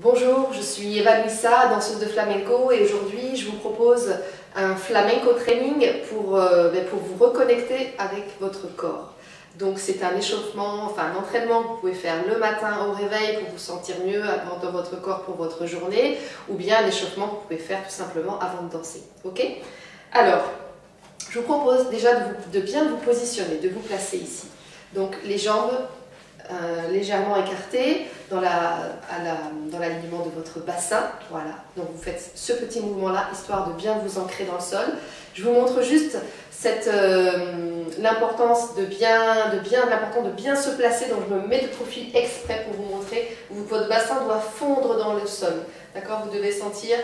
Bonjour, je suis Eva Luisa, danseuse de flamenco et aujourd'hui je vous propose un flamenco training pour vous reconnecter avec votre corps. Donc c'est un échauffement, enfin un entraînement que vous pouvez faire le matin au réveil pour vous sentir mieux dans votre corps pour votre journée, ou bien un échauffement que vous pouvez faire tout simplement avant de danser. Ok? Alors, je vous propose déjà de bien vous positionner, de vous placer ici. Donc les jambes légèrement écartées dans l'alignement de votre bassin. Voilà, donc vous faites ce petit mouvement-là, histoire de bien vous ancrer dans le sol. Je vous montre juste l'importance de bien se placer, donc je me mets de profil exprès pour vous montrer. Votre bassin doit fondre dans le sol. D'accord? Vous devez sentir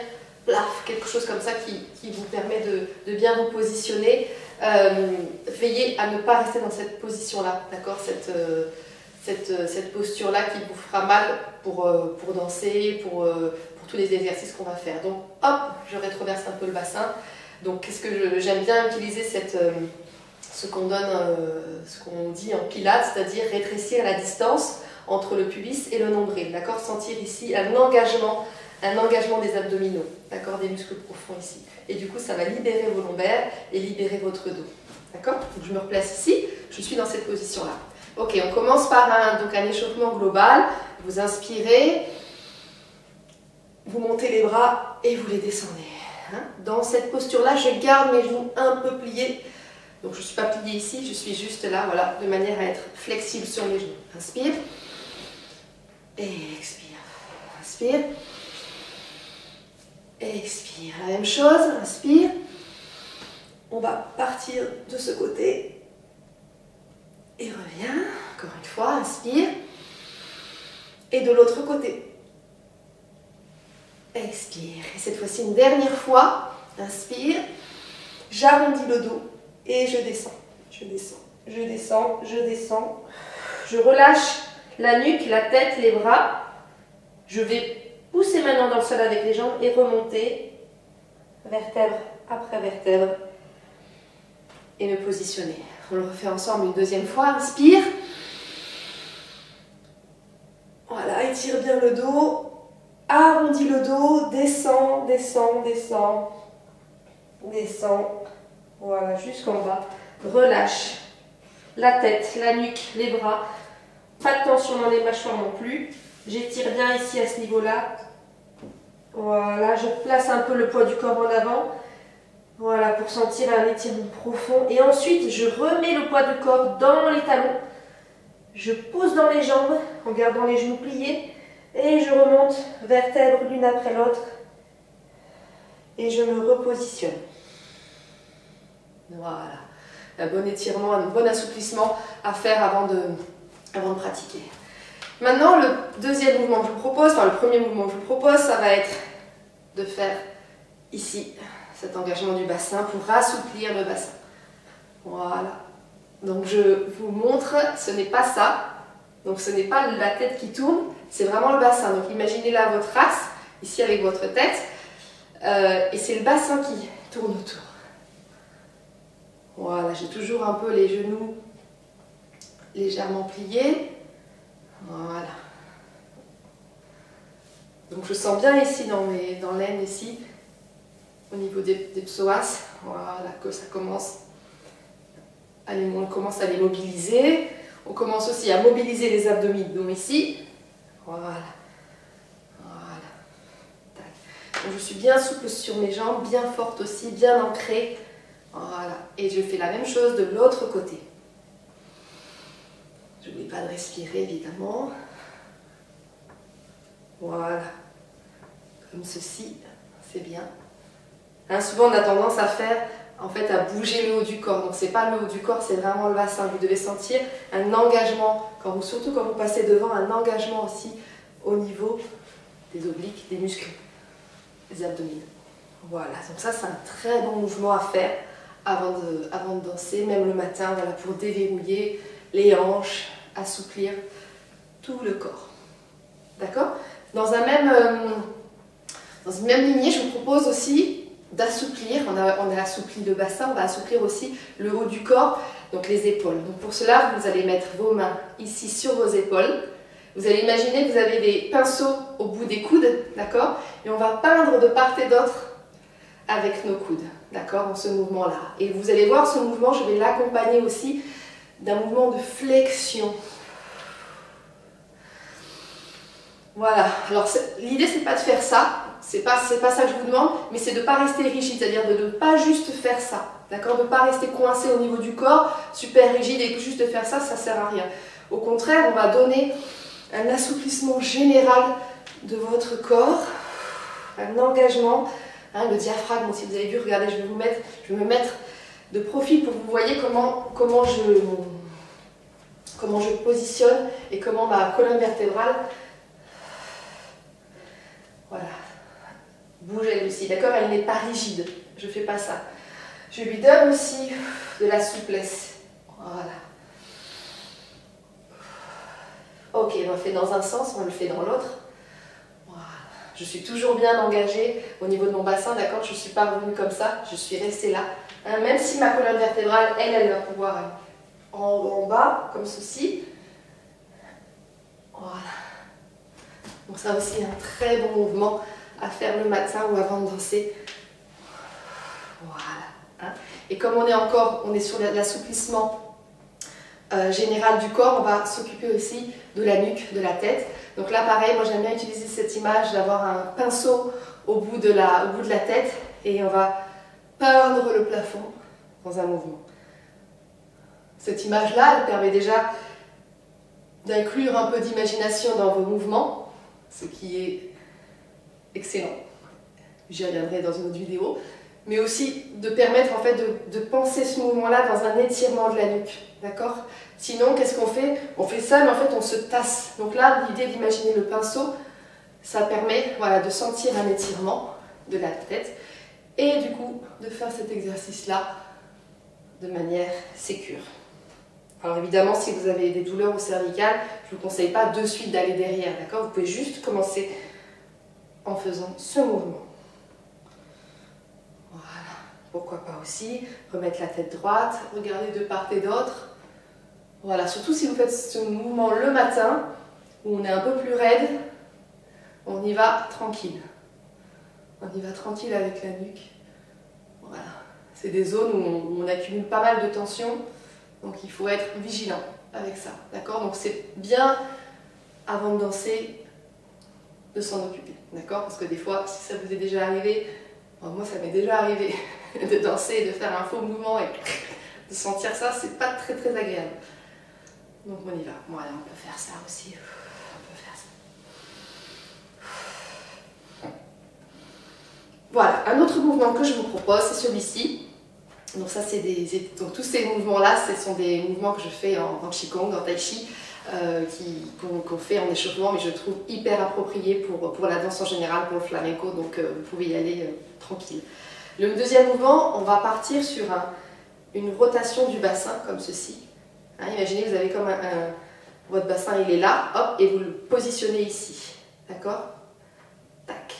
plaf, quelque chose comme ça qui vous permet de bien vous positionner. Veillez à ne pas rester dans cette position-là, d'accord? Cette posture-là qui vous fera mal pour danser, pour tous les exercices qu'on va faire. Donc hop, je rétroverse un peu le bassin. Donc qu'est-ce que j'aime bien utiliser ce qu'on dit en pilates, c'est-à-dire rétrécir la distance entre le pubis et le nombril, d'accord? Sentir ici un engagement des abdominaux, d'accord? Des muscles profonds ici. Et du coup, ça va libérer vos lombaires et libérer votre dos, d'accord? Donc je me replace ici, je suis dans cette position-là. Ok, on commence par un échauffement global. Vous inspirez, vous montez les bras et vous les descendez. Dans cette posture-là, je garde mes genoux un peu pliés. Donc je ne suis pas pliée ici, je suis juste là, voilà, de manière à être flexible sur mes genoux. Inspire et expire. Inspire et expire. La même chose, inspire. On va partir de ce côté. Et reviens, encore une fois, inspire. Et de l'autre côté. Expire. Et cette fois-ci, une dernière fois, inspire. J'arrondis le dos et je descends. Je descends, je descends, je descends. Je relâche la nuque, la tête, les bras. Je vais pousser maintenant dans le sol avec les jambes et remonter, vertèbre après vertèbre. Et me positionner. On le refait ensemble une deuxième fois. Inspire. Voilà, étire bien le dos. Arrondis le dos. Descends, descends, descends. Descends. Voilà, jusqu'en bas. Relâche la tête, la nuque, les bras. Pas de tension dans les mâchoires non plus. J'étire bien ici à ce niveau-là. Voilà, je place un peu le poids du corps en avant. Voilà, pour sentir un étirement profond. Et ensuite, je remets le poids du corps dans les talons. Je pousse dans les jambes en gardant les genoux pliés. Et je remonte vertèbre l'une après l'autre. Et je me repositionne. Voilà. Un bon étirement, un bon assouplissement à faire avant de pratiquer. Maintenant, le deuxième mouvement que je vous propose, enfin le premier mouvement que je vous propose, ça va être de faire ici cet engagement du bassin pour assouplir le bassin. Voilà. Donc je vous montre, ce n'est pas ça. Donc ce n'est pas la tête qui tourne, c'est vraiment le bassin. Donc imaginez là votre axe, ici avec votre tête, et c'est le bassin qui tourne autour. Voilà, j'ai toujours un peu les genoux légèrement pliés. Voilà. Donc je sens bien ici dans l'aine ici, au niveau des psoas, voilà, que ça commence. On commence à les mobiliser. On commence aussi à mobiliser les abdominaux ici. Voilà. Voilà. Tac. Donc je suis bien souple sur mes jambes, bien forte aussi, bien ancrée. Voilà. Et je fais la même chose de l'autre côté. Je n'oublie pas de respirer évidemment. Voilà. Comme ceci, c'est bien. Souvent on a tendance à bouger le haut du corps. Donc c'est pas le haut du corps, c'est vraiment le bassin. Vous devez sentir un engagement, surtout quand vous passez devant, un engagement aussi au niveau des obliques, des muscles, des abdominaux. Voilà, donc ça c'est un très bon mouvement à faire avant de danser, même le matin, voilà, pour déverrouiller les hanches, assouplir tout le corps. D'accord? Dans une même lignée, je vous propose aussi d'assouplir, on a assoupli le bassin, on va assouplir aussi le haut du corps, donc les épaules. Donc pour cela, vous allez mettre vos mains ici sur vos épaules, Vous allez imaginer que vous avez des pinceaux au bout des coudes, d'accord? Et on va peindre de part et d'autre avec nos coudes, d'accord? Dans ce mouvement-là. Et vous allez voir ce mouvement, je vais l'accompagner aussi d'un mouvement de flexion. Voilà, alors l'idée c'est pas de faire ça, c'est pas ça que je vous demande, mais c'est de ne pas rester rigide, c'est-à-dire de ne pas juste faire ça, d'accord? De ne pas rester coincé au niveau du corps, super rigide et juste de faire ça, ça sert à rien. Au contraire, on va donner un assouplissement général de votre corps, un engagement, hein, le diaphragme aussi, vous avez vu, regardez, je vais me mettre de profil pour que vous voyez comment je positionne et comment ma colonne vertébrale. Voilà, bouge elle aussi, d'accord? Elle n'est pas rigide, je ne fais pas ça. Je lui donne aussi de la souplesse. Voilà. Ok, on le fait dans un sens, on le fait dans l'autre. Voilà. Je suis toujours bien engagée au niveau de mon bassin, d'accord? Je ne suis pas revenue comme ça, je suis restée là. Hein, même si ma colonne vertébrale, elle va pouvoir en bas, comme ceci. Voilà. Donc ça aussi un très bon mouvement à faire le matin ou avant de danser. Voilà. Hein. Et comme on est sur l'assouplissement général du corps, on va s'occuper aussi de la nuque, de la tête. Donc là pareil, moi j'aime bien utiliser cette image d'avoir un pinceau au bout de la tête et on va peindre le plafond dans un mouvement. Cette image-là, elle permet déjà d'inclure un peu d'imagination dans vos mouvements, ce qui est excellent. J'y reviendrai dans une autre vidéo. Mais aussi de permettre en fait de penser ce mouvement-là dans un étirement de la nuque. D'accord? Sinon, qu'est-ce qu'on fait? On fait ça, mais en fait on se tasse. Donc là, l'idée d'imaginer le pinceau, ça permet voilà, de sentir un étirement de la tête et du coup de faire cet exercice-là de manière sécure. Alors évidemment, si vous avez des douleurs au cervical, je ne vous conseille pas de suite d'aller derrière, d'accord? Vous pouvez juste commencer en faisant ce mouvement. Voilà, pourquoi pas aussi remettre la tête droite, regarder de part et d'autre. Voilà, surtout si vous faites ce mouvement le matin, où on est un peu plus raide, on y va tranquille. On y va tranquille avec la nuque. Voilà, c'est des zones où on accumule pas mal de tension. Donc il faut être vigilant avec ça, d'accord? Donc c'est bien, avant de danser, de s'en occuper, d'accord? Parce que des fois, si ça vous est déjà arrivé, moi ça m'est déjà arrivé de danser et de faire un faux mouvement et de sentir ça, c'est pas très très agréable. Donc on y va. Voilà, on peut faire ça aussi. On peut faire ça. Voilà, un autre mouvement que je vous propose, c'est celui-ci. Donc ça, donc tous ces mouvements-là, ce sont des mouvements que je fais en Qigong, en Tai Chi, qu'on fait en échauffement, mais je trouve hyper approprié pour la danse en général, pour le flamenco, donc vous pouvez y aller tranquille. Le deuxième mouvement, on va partir sur une rotation du bassin, comme ceci. Hein, imaginez, vous avez comme votre bassin, il est là, hop, et vous le positionnez ici, d'accord? Tac,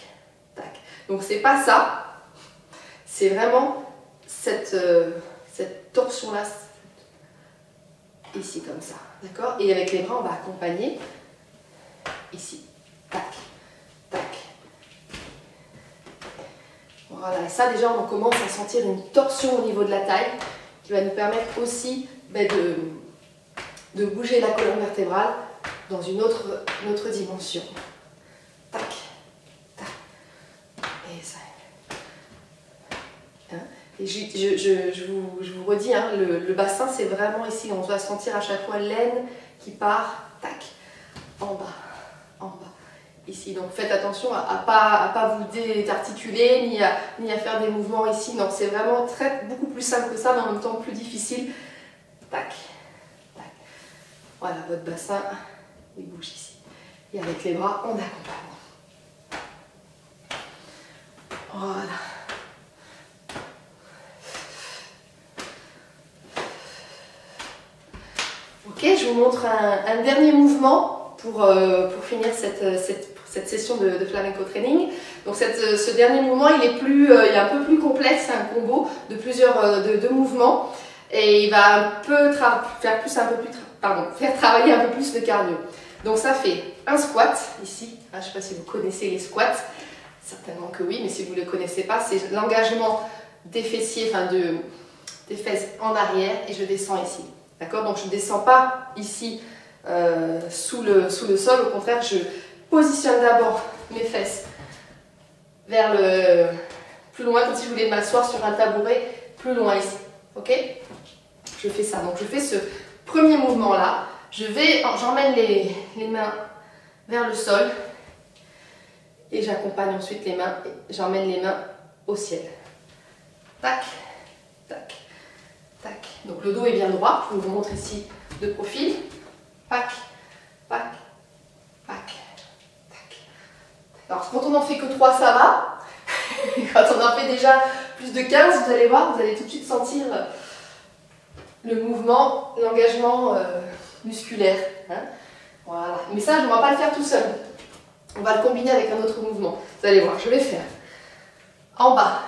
tac. Donc c'est pas ça, c'est vraiment cette torsion-là, ici comme ça, d'accord? Et avec les bras, on va accompagner ici, tac, tac. Voilà, et ça déjà, on commence à sentir une torsion au niveau de la taille qui va nous permettre aussi de bouger la colonne vertébrale dans une autre dimension. Tac, tac, et ça. Hein? Et je vous redis, hein, le bassin c'est vraiment ici, on doit sentir à chaque fois l'aine qui part, tac, en bas, ici. Donc faites attention à pas vous désarticuler, ni à faire des mouvements ici. Non, c'est vraiment beaucoup plus simple que ça, mais en même temps plus difficile. Tac, tac. Voilà, votre bassin, il bouge ici. Et avec les bras, on accompagne. Voilà. Ok, je vous montre un dernier mouvement pour finir cette session de flamenco training. Donc ce dernier mouvement, il est un peu plus complexe, c'est un combo de plusieurs de mouvements et il va faire travailler un peu plus le cardio. Donc ça fait un squat ici. Je ne sais pas si vous connaissez les squats. Certainement que oui, mais si vous ne le connaissez pas, c'est l'engagement des fessiers, enfin des fesses en arrière et je descends ici. D'accord? Donc je ne descends pas ici sous le sol. Au contraire, je positionne d'abord mes fesses vers le plus loin, comme si je voulais m'asseoir sur un tabouret plus loin ici. Ok? Je fais ça. Donc je fais ce premier mouvement là. J'emmène les mains vers le sol et j'accompagne ensuite les mains. J'emmène les mains au ciel. Tac, tac, tac. Donc le dos est bien droit. Je vous montre ici de profil. Pac, pac, pac, tac. Alors quand on n'en fait que 3, ça va. Quand on en fait déjà plus de 15, vous allez voir, vous allez tout de suite sentir le mouvement, l'engagement musculaire. Hein, voilà. Mais ça, on ne va pas le faire tout seul. On va le combiner avec un autre mouvement. Vous allez voir, je vais faire en bas,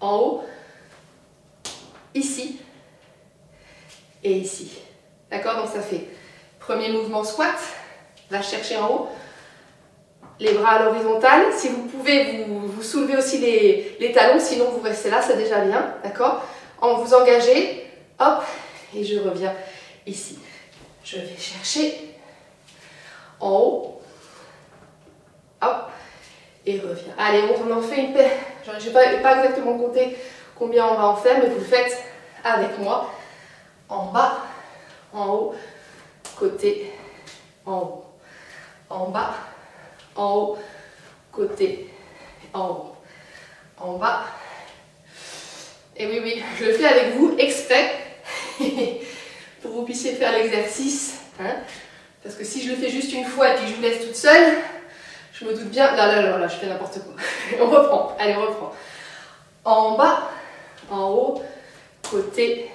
en haut, ici et ici. D'accord? Donc ça fait premier mouvement squat, va chercher en haut, les bras à l'horizontale. Si vous pouvez, vous soulevez aussi les talons, sinon vous restez là, c'est déjà bien. D'accord? Vous engagez, hop, et je reviens ici. Je vais chercher en haut, hop, et reviens. Allez, on en fait une paire. Je n'ai pas exactement compté combien on va en faire, mais vous le faites avec moi. En bas, en haut, côté, en haut. En bas, en haut, côté, en haut. En bas. Et oui, oui, je le fais avec vous exprès pour que vous puissiez faire l'exercice. Hein, parce que si je le fais juste une fois et puis que je vous laisse toute seule, je me doute bien. Là, je fais n'importe quoi. On reprend. Allez, on reprend. En bas, en haut, côté,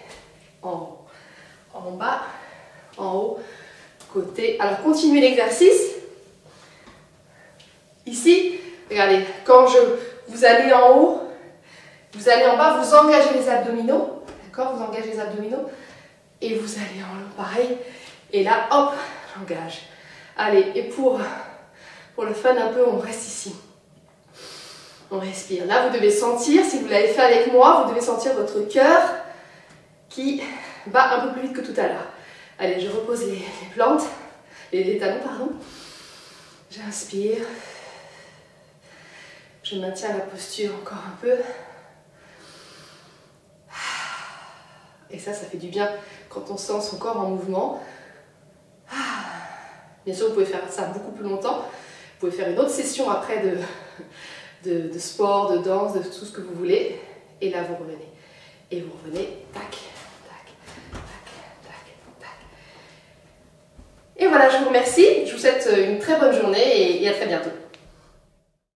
en haut. En bas, en haut, côté. Alors, continuez l'exercice. Ici, regardez, quand vous allez en haut, vous allez en bas, vous engagez les abdominaux. D'accord? Vous engagez les abdominaux. Et vous allez en haut, pareil. Et là, hop, j'engage. Allez, et pour le fun un peu, on reste ici. On respire. Là, vous devez sentir, si vous l'avez fait avec moi, vous devez sentir votre cœur qui bat un peu plus vite que tout à l'heure. Allez, je repose les plantes, les talons, pardon. J'inspire. Je maintiens la posture encore un peu. Et ça fait du bien quand on sent son corps en mouvement. Bien sûr, vous pouvez faire ça beaucoup plus longtemps. Vous pouvez faire une autre session après de sport, de danse, de tout ce que vous voulez. Et là, vous revenez. Et vous revenez, tac, tac, tac, tac, tac. Et voilà, je vous remercie. Je vous souhaite une très bonne journée et à très bientôt.